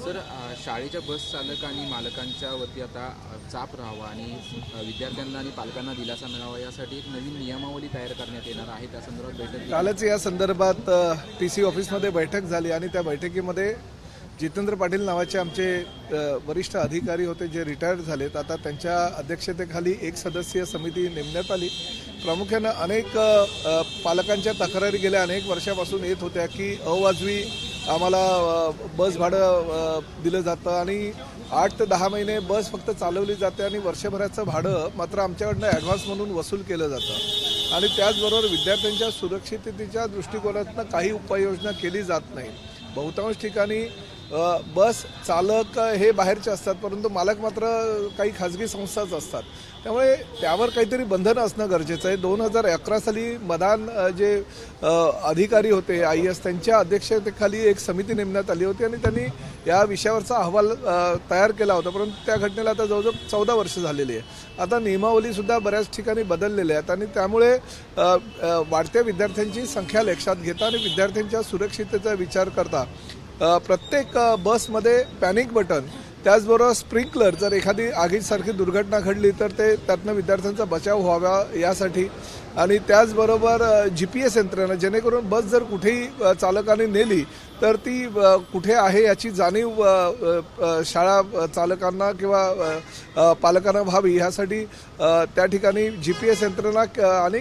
Sir, शाळेच्या बस चालक आणि मालकांच्या वती आता चाप राहावा आणि विद्यार्थ्यांना आणि पालकांना दिलासा मिळावा यासाठी एक नवीन नियमावली तयार करण्यात येणार आहे। त्या संदर्भात बैठक घेतली। कालच या संदर्भात TC ऑफिसमध्ये बैठक झाली आणि त्या बैठकीमध्ये जितेंद्र पाटील नावाचे आमचे वरिष्ठ अधिकारी होते जे रिटायर्ड झालेत। आता त्यांच्या अध्यक्षतेखाली एक सदस्यीय समिती नेमण्यात आली। प्रामुख्याने अनेक पालकांच्या तक्रारी गेल्या अनेक वर्षापासून येत होत्या की अवाजवी आम्हाला बस भाडं दिलं जातं आणि 8 ते 10 महिने बस फक्त चालवली जाते आणि वर्षभराचं भाडं मात्र आमच्याकडनं ॲडव्हान्स म्हणून वसूल केलं जातं आणि त्याचबरोबर विद्यार्थ्यांच्या सुरक्षिततेच्या दृष्टिकोनातून काही उपाययोजना केली जात नाही। बहुतांश ठिकाणी बस चालक हे बाहेरचे असतात परंतु मालक मात्र काही खाजगी संस्थाच असतात। त्यामुळे त्यावर काहीतरी बंधनं असणं गरजेचं आहे। 2011 साली मदान जे अधिकारी होते IAS त्यांच्या अध्यक्षतेखाली एक समिती नेमण्यात आली होती आणि त्यांनी या विषयावरचा अहवाल तयार केला होता, परंतु त्या घटनेला आता जवळजवळ 14 वर्ष झालेली आहे। आता नियमावलीसुद्धा बऱ्याच ठिकाणी बदललेल्या आहेत आणि त्यामुळे वाढत्या विद्यार्थ्यांची संख्या लक्षात घेता आणि विद्यार्थ्यांच्या सुरक्षिततेचा विचार करता प्रत्येक बसमध्ये पॅनिक बटन त्याचबरोबर स्प्रिंकलर जर एखादी आगीसारखी दुर्घटना घडली तर ते त्यातनं विद्यार्थ्यांचा बचाव व्हावा यासाठी आणि त्याचबरोबर GPS यंत्रणा जेणेकरून बस जर कुठेही चालकाने नेली तर ती कुठे आहे याची जाणीव शाळा चालकांना किंवा पालकांना व्हावी यासाठी त्या ठिकाणी GPS यंत्रणा आणि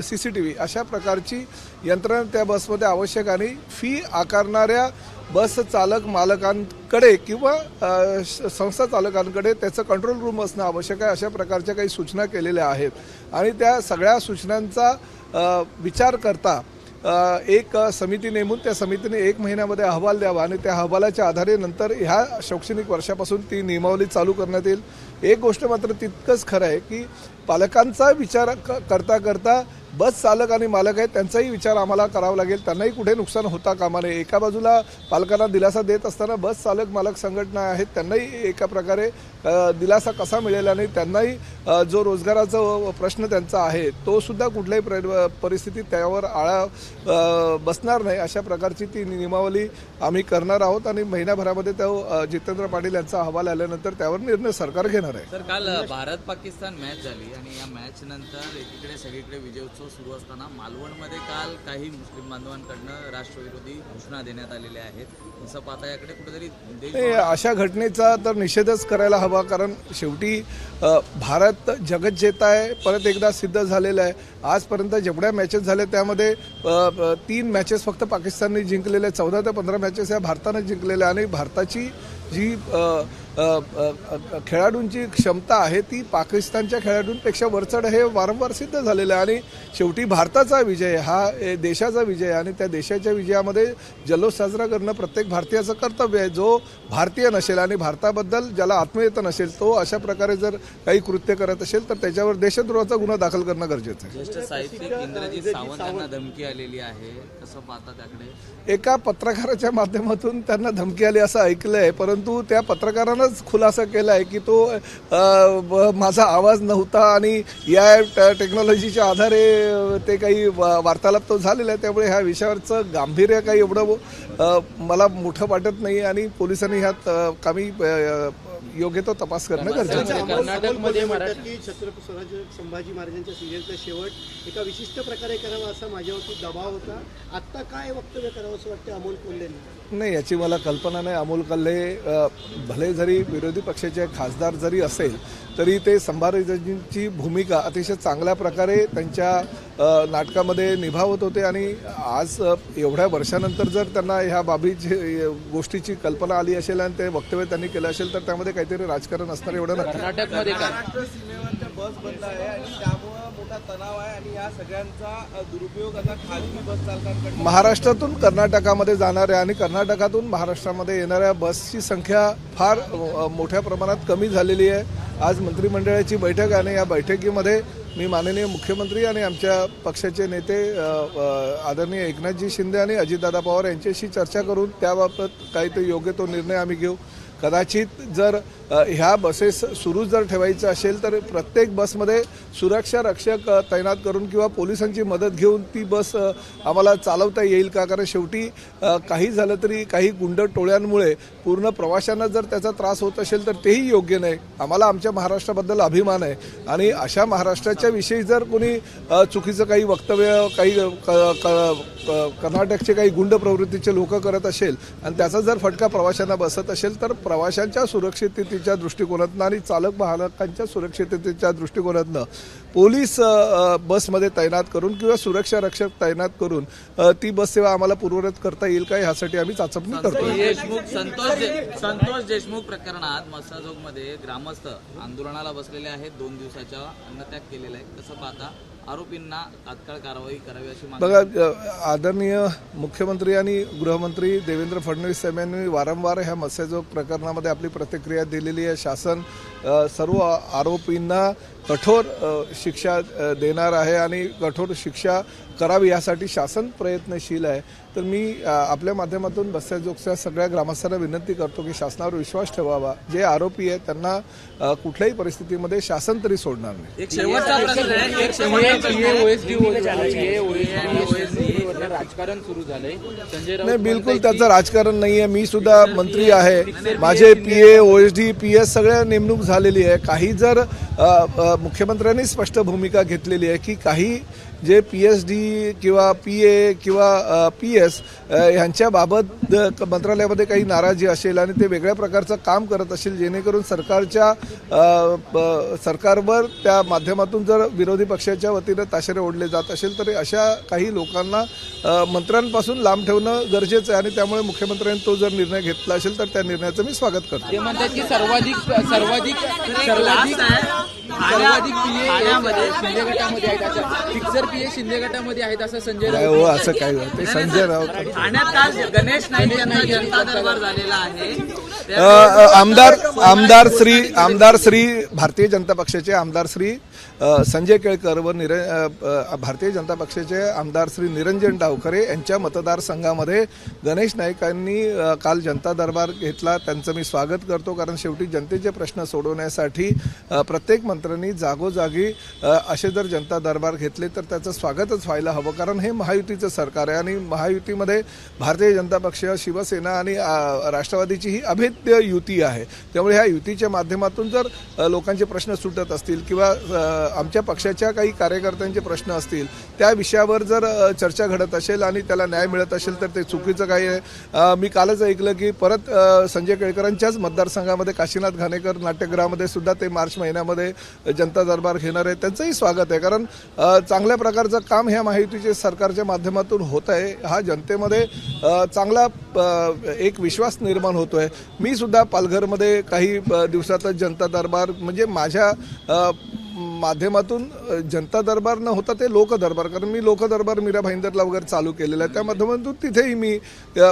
CCTV अशा प्रकारची यंत्रणा त्या बसमध्ये आवश्यक आणि फी आकारणाऱ्या बस चालक मालकांकडे किंवा संस्था चालकांकडे त्याचं कंट्रोल रूम असणं आवश्यक आहे। अशा प्रकारच्या काही सूचना केलेल्या आहेत आणि त्या सगळ्या सूचनांचा विचार करता एक समिती नेमून त्या समितीने 1 महिन्यामध्ये अहवाल द्यावा आणि त्या अहवालाच्या आधारे नंतर ह्या शैक्षणिक वर्षापासून ती नियमावली चालू करण्यात येईल। एक गोष्ट मात्र तितकंच खरं आहे की पालकांचा विचार करता करता बस चालक आणि मालक आहेत त्यांचाही विचार आम्हाला करावा लागेल। त्यांनाही कुठे नुकसान होता कामा नये। एका बाजूला पालकांना दिलासा देत असताना बस चालक मालक संघटना आहेत त्यांनाही एका प्रकारे दिलासा कसा मिळेल आणि त्यांनाही जो रोजगाराचा प्रश्न त्यांचा आहे तो सुद्धा कुठल्याही परिस्थितीत त्यावर आळा बसणार नाही अशा प्रकारची ती नियमावली आम्ही करणार आहोत आणि महिन्याभरामध्ये तो जितेंद्र पाटील यांचा अहवाल आल्यानंतर त्यावर निर्णय सरकार घेणार आहे। सर, काल भारत पाकिस्तान मॅच झाली आणि या मॅच नंतर एकीकडे सगळीकडे विजयोत्सव सुरू असताना मालवणमध्ये काल काही मुस्लिम बांधवांकडनं राष्ट्रविरोधी घोषणा देण्यात आलेल्या आहेत। असं पाहता याकडे कुठेतरी अशा घटनेचा तर निषेधच करायला हवा, कारण शेवटी भारत जगज्जेता आहे, परत एकदा सिद्ध झालेलं आहे। आजपर्यंत जेवढ्या मॅचेस झाल्या त्यामध्ये 3 मॅचेस फक्त पाकिस्तानने जिंकलेल्या, 14 ते 15 मॅचेस या भारताने जिंकलेल्या आणि भारताची जी खेळाडूंची क्षमता आहे ती पाकिस्तानच्या खेळाडूंपेक्षा वरचढ हे वारंवार सिद्ध झालेलं आहे आणि शेवटी भारताचा विजय हा देशाचा विजय आणि त्या देशाच्या विजयामध्ये जल्लोष साजरा करणं प्रत्येक भारतीयाचं कर्तव्य आहे। जो भारतीय नसेल आणि भारताबद्दल ज्याला आत्मीयता नसेल तो अशा प्रकारे जर काही कृत्य करत असेल तर त्याच्यावर देशद्रोहाचा गुन्हा दाखल करणं गरजेचं आहे। ज्येष्ठ साहित्यिक इंद्रजीत सावंत यांना धमकी आलेली आहे, कसं पाहता त्याकडे? एका पत्रकाराच्या माध्यमातून त्यांना धमकी आली असं ऐकलंय, परंतु त्या पत्रकारानंच खुलासा केला आहे की तो माझा आवाज नव्हता आणि या टेक्नॉलॉजीच्या आधारे ते काही वार्तालाप तो झालेला आहे। त्यामुळे ह्या विषयावरचं गांभीर्य काही एवढं मला मोठं वाटत नाही आणि पोलिसांनी ह्यात कामी योग्य तो तपास करणं गरजेचं आहे। कर्नाटकमध्ये छत्रपती संभाजी महाराजांच्या सिरियलचा शेवट एका विशिष्ट प्रकारे करावा असा माझ्यावरती दबाव होता। आता काय वक्तव्य करावं असं वाटतं अमोल कोल्हेंनी? नाही, याची मला कल्पना नाही। अमोल कोल्हे भले जरी विरोधी पक्षाचे खासदार जरी असेल तरी ते संभाजींची भूमिका अतिशय चांगल्या प्रकारे त्यांच्या नाटकामध्ये निभावत होते आणि आज एवढ्या वर्षानंतर जर त्यांना ह्या गोष्टीची कल्पना आली असेल आणि ते वक्तव्य त्यांनी केलं असेल तर त्यामध्ये काहीतरी राजकारण असणार एवढं नक्की। कर्नाटकमध्ये महाराष्ट्र सीमेवरच्या बस बंद आहे आणि त्यामुळे मोठा तणाव आहे आणि या सगळ्यांचा दुरुपयोग आता खाजगी बस चालकांकडे महाराष्ट्रातून कर्नाटकामध्ये जाणाऱ्या आणि कर्नाटकातून महाराष्ट्रामध्ये येणाऱ्या बसची संख्या फार मोठ्या प्रमाणात कमी झालेली आहे। आज मंत्रिमंडळाची बैठक आहे आणि या बैठकीमध्ये मी माननीय मुख्यमंत्री आणि आमच्या पक्षाचे नेते आदरणीय एकनाथजी शिंदे आणि अजितदादा पवार यांच्याशी चर्चा करून त्याबाबत काही ते योग्य तो निर्णय आम्ही घेऊ। कदाचित जर ह्या बसेस सुरू जर ठेवायचं असेल तर प्रत्येक बसमध्ये सुरक्षा रक्षक तैनात करून किंवा पोलिसांची मदत घेऊन ती बस आम्हाला चालवता येईल का? कारण शेवटी काही झालं तरी काही गुंड टोळ्यांमुळे पूर्ण प्रवाशांना जर त्याचा त्रास होत असेल तर तेही योग्य नाही. आम्हाला आमच्या महाराष्ट्राबद्दल अभिमान आहे आणि अशा महाराष्ट्राच्या विषयी जर कोणी चुकीचं काही वक्तव्य काही कर्नाटकचे काही गुंड प्रवृत्तीचे लोक करत असेल आणि त्याचा जर फटका प्रवाशांना बसत असेल तर प्रवाशांच्या सुरक्षिततेच्या दृष्टिकोनातून आणि चालक वाहकांच्या सुरक्षिततेच्या दृष्टिकोनातून पोलीस बसमध्ये तैनात करून किंवा सुरक्षा रक्षक तैनात करून ती बस सेवा आम्हाला पूर्ववत करता येईल का ह्यासाठी आम्ही चाचपणी करतो. संतोष देशमुख प्रकरणात मस्साजोगमध्ये ग्रामस्थ आंदोलनाला बसलेले आहेत. 2 दिवसाचा अन्नत्याग केलेला आहे. कसं पाहता आरोपींना तात्काळ कारवाई करावी अशी मागणी? बघा, आदरणीय मुख्यमंत्री आणि गृहमंत्री देवेंद्र फडणवीस साहेबांनी वारंवार ह्या मत्स्यजोग प्रकरणामध्ये आपली प्रतिक्रिया दिलेली आहे. शासन सर्व आरोपींना कठोर शिक्षा देणार आहे आणि कठोर शिक्षा करावी यासाठी शासन प्रयत्नशील आहे. तर मी आपल्या माध्यमातून मत्स्यजोगच्या सगळ्या ग्रामस्थांना विनंती करतो की शासनावर विश्वास ठेवावा. जे आरोपी आहेत त्यांना कुठल्याही परिस्थितीमध्ये शासन तरी सोडणार नाही. एक शेवटचा प्रश्न राजकारण सुरू झालंय. संजय नाही, बिलकुल त्याचं राजकारण नाही आहे. मी सुद्धा मंत्री आहे. माझे PA, OSD, PS सगळ्या नेमणूक झालेली आहे. काही जर मुख्यमंत्र्यांनी स्पष्ट भूमिका घेतलेली आहे की काही जे PSD किंवा PA किंवा PS ह्यांच्याबाबत मंत्रालयामध्ये काही नाराजी असेल आणि ते वेगळ्या प्रकारचं काम करत असेल जेणेकरून सरकारवर त्या माध्यमातून जर विरोधी पक्षाच्या वतीनं ताशेरे ओढले जात असेल तर अशा काही लोकांना मंत्र्यांपासून लांब ठेवणं गरजेचं आहे आणि त्यामुळे मुख्यमंत्र्यांनी तो जर निर्णय घेतला असेल तर त्या निर्णयाचं मी स्वागत करतो. ते म्हणतात की सर्वाधिक PA शिंदे गटामध्ये आहेत, असं फिक्सर PA शिंदे गटामध्ये आहेत असं संजय काय हो, असं काय ते संजय राऊत ठाण्यात काल गणेश नाईक यांना जनता दरबार झालेला आहे. आमदार श्री भारतीय जनता पक्षाचे आमदार श्री संजय केळकर व भारतीय जनता पक्षाचे आमदार श्री निरंजन डावखरे यांच्या मतदारसंघामध्ये गणेश नाईकांनी काल जनता दरबार घेतला. त्यांचं मी स्वागत करतो कारण शेवटी जनतेचे प्रश्न सोडवण्यासाठी प्रत्येक मंत्र्यांनी जागोजागी असे जर जनता दरबार घेतले तर त्याचं स्वागतच व्हायला हवं. कारण हे महायुतीचं सरकार आहे आणि महायुतीमध्ये भारतीय जनता पक्ष, शिवसेना आणि राष्ट्रवादीची ही अभेद्य युती आहे. त्यामुळे ह्या युतीच्या माध्यमातून जर लोकांचे प्रश्न सुटत असतील किंवा आमच्या पक्षाच्या काही कार्यकर्त्यांचे प्रश्न असतील त्या विषयावर जर चर्चा घडत असेल आणि त्याला न्याय मिळत असेल तर ते चुकीचं काही आहे. मी कालच ऐकलं की परत संजय केळकरांच्याच मतदारसंघामध्ये काशीनाथ घाणेकर नाट्यगृहामध्ये सुद्धा ते मार्च महिन्यामध्ये जनता दरबार घेणार आहे. त्यांचंही स्वागत आहे कारण चांगल्या प्रकारचं काम ह्या महायुतीच्या सरकारच्या माध्यमातून होत आहे. हा जनतेमध्ये चांगला एक विश्वास निर्माण होतोय. मी सुद्धा पालघरमध्ये काही दिवसातच जनता दरबार म्हणजे माझ्या माध्यमातून जनता दरबार न होता ते लोकदरबार, कारण मी लोकदरबार मीरा भाईंदरला वगैरे चालू केलेलं आहे त्या माध्यमातून तिथेही मी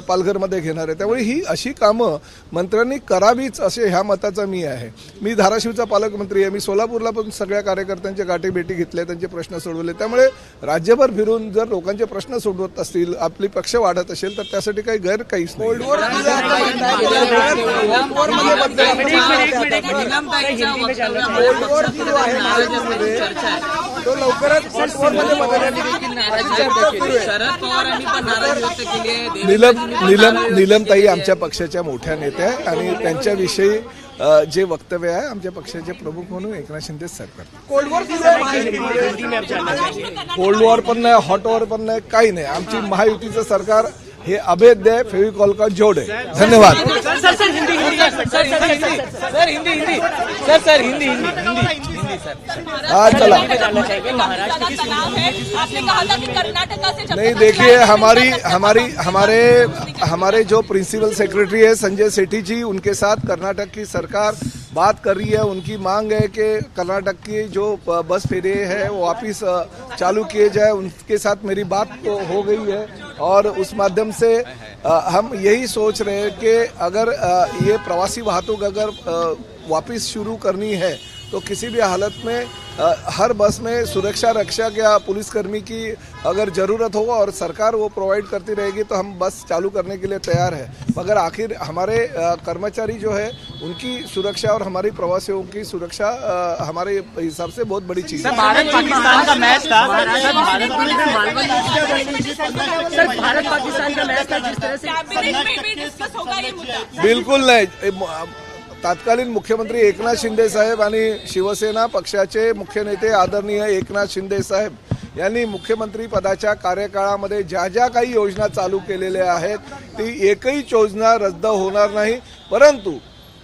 पालघरमध्ये घेणार आहे. त्यामुळे ही अशी कामं मंत्र्यांनी करावीच असे ह्या मताचा मी आहे. मी धाराशिवचा पालकमंत्री आहे. मी सोलापूरला पण सगळ्या कार्यकर्त्यांच्या गाठीभेटी घेतल्या, त्यांचे प्रश्न सोडवले. त्यामुळे राज्यभर फिरून जर लोकांचे प्रश्न सोडवत असतील, आपली पक्ष वाढत असेल तर त्यासाठी काही गैर काहीच नाही. तो लवकरच शरद पवारांनी पण नाराजी व्यक्त केली आहे. नीलमताई आमच्या पक्षाच्या मोठ्या नेत्या आहे आणि त्यांच्याविषयी जे वक्तव्य आहे आमच्या पक्षाचे प्रमुख म्हणून एकनाथ शिंदे साहेब करतात. कोल्ड वॉर पण नाही, हॉट वॉर पण नाही, काही नाही. आमची महायुतीचं सरकार हे अभेद्य आहे. फेविकॉल का जोड आहे. धन्यवाद. हाँ चला नहीं, देखिए हमारे जो प्रिंसिपल सेक्रेटरी है संजय सेठी जी, उनके साथ कर्नाटक की सरकार बात कर रही है. उनकी मांग है कि कर्नाटक की जो बस फेरे है वो वापिस चालू किए जाए. उनके साथ मेरी बात तो हो गई है और उस माध्यम से हम यही सोच रहे हैं कि अगर ये प्रवासी वाहतूक अगर वापिस शुरू करनी है तो किसी भी हालत में हर बस में सुरक्षा रक्षक या पुलिसकर्मी की अगर ज़रूरत होगा और सरकार वो प्रोवाइड करती रहेगी तो हम बस चालू करने के लिए तैयार है। मगर आखिर हमारे कर्मचारी जो है उनकी सुरक्षा और हमारी प्रवासियों की सुरक्षा हमारे हिसाब से बहुत बड़ी चीज़ है। भारत पाकिस्तान का मैच था सर, भारत पाकिस्तान का मैच था, जिस तरह से कैबिनेट में भी डिस्कस होगा ये मुद्दा। बिलकुल नाही। तत्कालीन मुख्यमंत्री एकनाथ शिंदे साहेब आणि शिवसेना पक्षाचे मुख्य नेते आदरणीय एकनाथ शिंदे साहेब यांनी मुख्यमंत्री पदाच्या कार्यकाळामध्ये ज्या ज्या काही योजना चालू केलेल्या आहेत ती एकही योजना रद्द होणार नाही। परंतु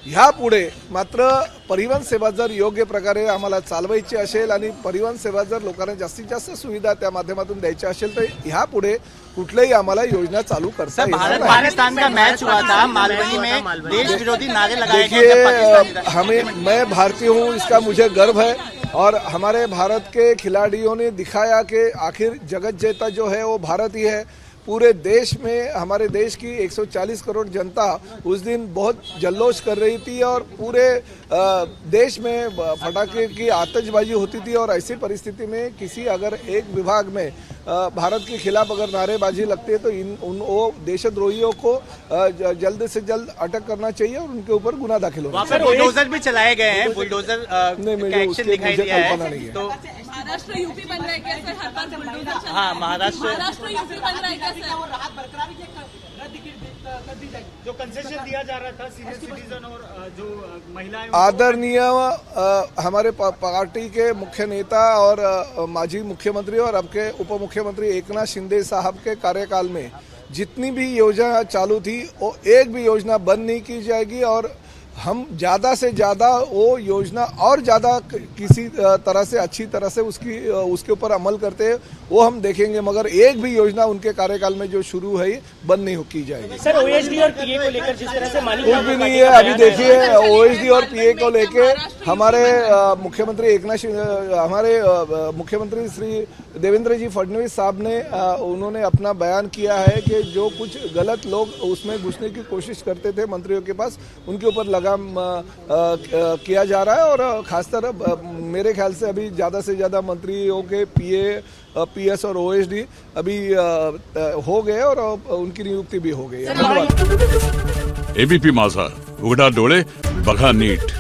ह्यापुढे मात्र परिवहन सेवा जर योग्य प्रकारे आम्हाला चालवायची असेल आणि परिवहन सेवा जर लोकांना जास्तीत जास्त सुविधा त्या माध्यमातून द्यायची असेल तर ह्यापुढे कुठल्याही आम्हाला योजना चालू करता येणार भारत नाही। पाकिस्तान का मैच हुआ था मालवनी में, देश विरोधी नारे लगाए गए जब देखिए, पाकिस्तान मैं भारतीय हूँ, इसका मुझे गर्व है और हमारे भारत के खिलाड़ियों ने दिखाया कि आखिर जगत जेता जो है वो भारत ही है। पूरे देश में हमारे देश की 140 करोड़ जनता उस दिन बहुत जल्लोष कर रही थी और पूरे देश में पटाखे की आतिशबाजी होती थी और ऐसी परिस्थिति में किसी अगर एक विभाग में भारत के खिलाफ अगर नारेबाजी लगती है तो वो देशद्रोहियों को जल्द से जल्द अटक करना चाहिए और उनके ऊपर गुना दाखिल होना चाहिए। बुलडोजर भी चलाए गए हैं, बुलडोजर नहीं, का मुझे एक्शन उसके दिखाई मुझे दिया है। कल्पना नहीं है। तो महाराष्ट्र यूपी बन रहा है क्या सर? हर बार बुलडोजर चल रहा हाँ, है। महाराष्ट्र यूपी बन रहा है क्या सर? जो कंसेशन दिया जा रहा था सीनियर सिटीजन और जो महिलाएं आदरणीय हमारे पार्टी के मुख्य नेता और माजी मुख्यमंत्री और अब के उप मुख्यमंत्री एकनाथ शिंदे साहब के कार्यकाल में जितनी भी योजना चालू थी वो एक भी योजना बंद नहीं की जाएगी और हम ज़्यादा से ज़्यादा वो योजना और ज़्यादा किसी तरह से अच्छी तरह से उसके ऊपर अमल करते हैं वो हम देखेंगे। मगर एक भी योजना उनके कार्यकाल में जो शुरू है बंद नहीं की जाएगी। सर, ओएसडी और पीए को लेकर जिस तरह से कुछ भी नहीं है। अभी देखिए ओएसडी और पीए को लेके हमारे मुख्यमंत्री हमारे मुख्यमंत्री श्री देवेंद्र जी फडणवीस साहब ने उन्होंने अपना बयान किया है कि जो कुछ गलत लोग उसमें घुसने की कोशिश करते थे मंत्रियों के पास उनके ऊपर लगाम किया जा रहा है और खासकर मेरे ख्याल से अभी ज़्यादा से ज़्यादा मंत्रियों के पीए पीएस और ओएसडी अभी हो गए और उनकी नियुक्ति भी हो गई है। धन्यवाद। एबीपी माझा, उघडा डोळे बघा नीट।